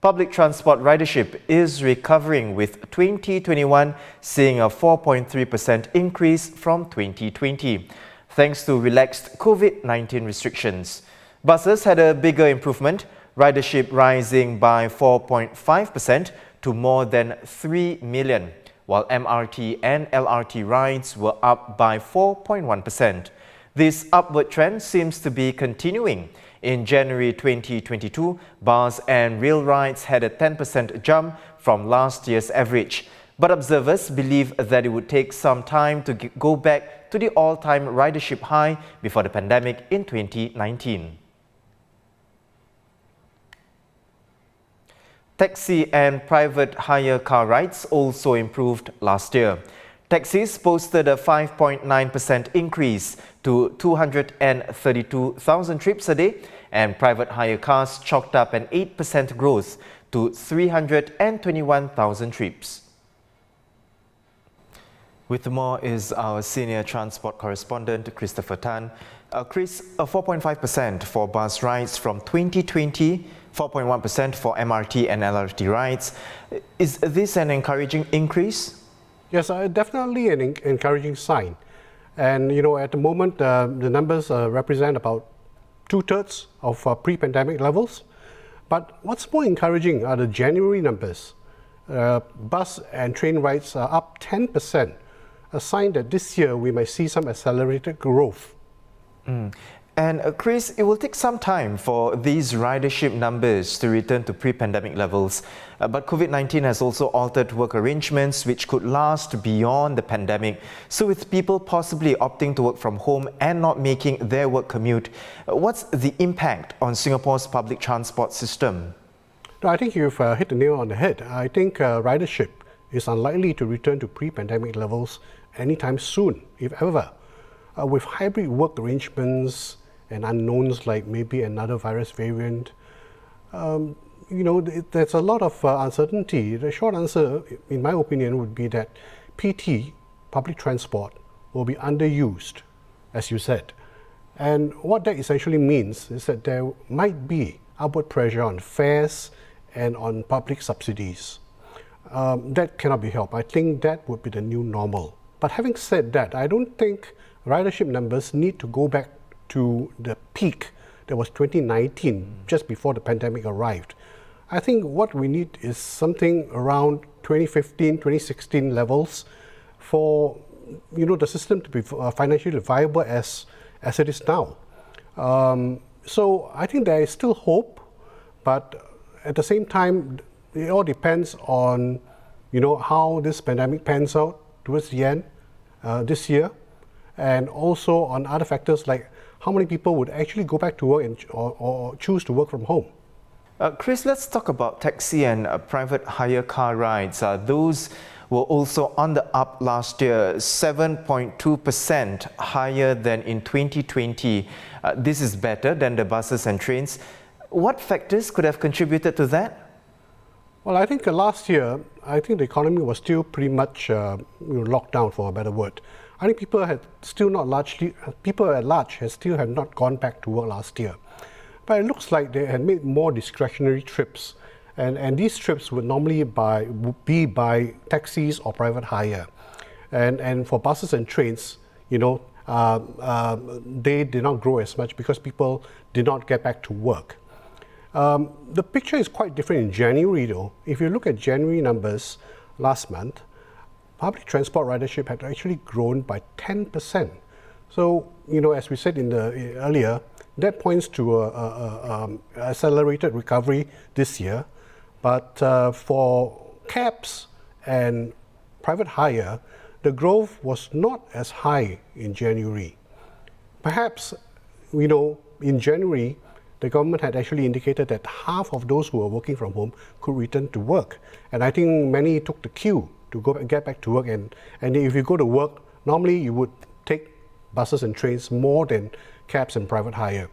Public transport ridership is recovering, with 2021 seeing a 4.3% increase from 2020, thanks to relaxed COVID-19 restrictions. Buses had a bigger improvement, ridership rising by 4.5% to more than 3 million, while MRT and LRT rides were up by 4.1%. This upward trend seems to be continuing. In January 2022, bus and rail rides had a 10% jump from last year's average. But observers believe that it would take some time to go back to the all-time ridership high before the pandemic in 2019. Taxi and private hire car rides also improved last year. Taxis posted a 5.9% increase to 232,000 trips a day, and private hire cars chalked up an 8% growth to 321,000 trips. With more is our senior transport correspondent, Christopher Tan. Chris, 4.5% for bus rides from 2020, 4.1% for MRT and LRT rides. Is this an encouraging increase? Yes, definitely an encouraging sign. And at the moment, the numbers represent about 2/3 of pre-pandemic levels. But what's more encouraging are the January numbers. Bus and train rides are up 10%, a sign that this year we might see some accelerated growth. And Chris, it will take some time for these ridership numbers to return to pre-pandemic levels. But COVID-19 has also altered work arrangements which could last beyond the pandemic. So with people possibly opting to work from home and not making their work commute, what's the impact on Singapore's public transport system? No, I think you've hit the nail on the head. I think ridership is unlikely to return to pre-pandemic levels anytime soon, if ever. With hybrid work arrangements and unknowns like maybe another virus variant, there's a lot of uncertainty. The short answer, in my opinion, would be that PT, public transport, will be underused, as you said. And what that essentially means is that there might be upward pressure on fares and on public subsidies. That cannot be helped. I think that would be the new normal. But having said that, I don't think ridership numbers need to go back to the peak that was 2019, just before the pandemic arrived. I think what we need is something around 2015, 2016 levels for the system to be financially viable as it is now. So I think there is still hope, but at the same time, it all depends on how this pandemic pans out towards the end this year, and also on other factors like how many people would actually go back to work or choose to work from home. Chris, let's talk about taxi and private hire car rides. Those were also on the up last year, 7.2% higher than in 2020. This is better than the buses and trains. What factors could have contributed to that? Well, I think last year, the economy was still pretty much locked down, for a better word. I think people at large still have not gone back to work last year. But it looks like they had made more discretionary trips. And these trips would normally be by taxis or private hire. And for buses and trains, they did not grow as much because people did not get back to work. The picture is quite different in January, though. If you look at January numbers last month, public transport ridership had actually grown by 10%. So, as we said earlier, that points to a accelerated recovery this year. But for cabs and private hire, the growth was not as high in January. Perhaps, in January, the government had actually indicated that half of those who were working from home could return to work. And I think many took the cue to get back to work. And if you go to work, normally you would take buses and trains more than cabs and private hire.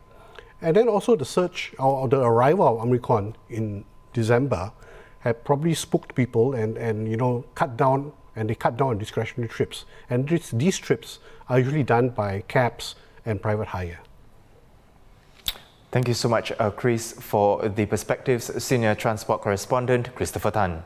And then also the surge or the arrival of Omicron in December had probably spooked people and cut down on discretionary trips. And these trips are usually done by cabs and private hire. Thank you so much, Chris, for the perspectives. Senior Transport Correspondent Christopher Tan.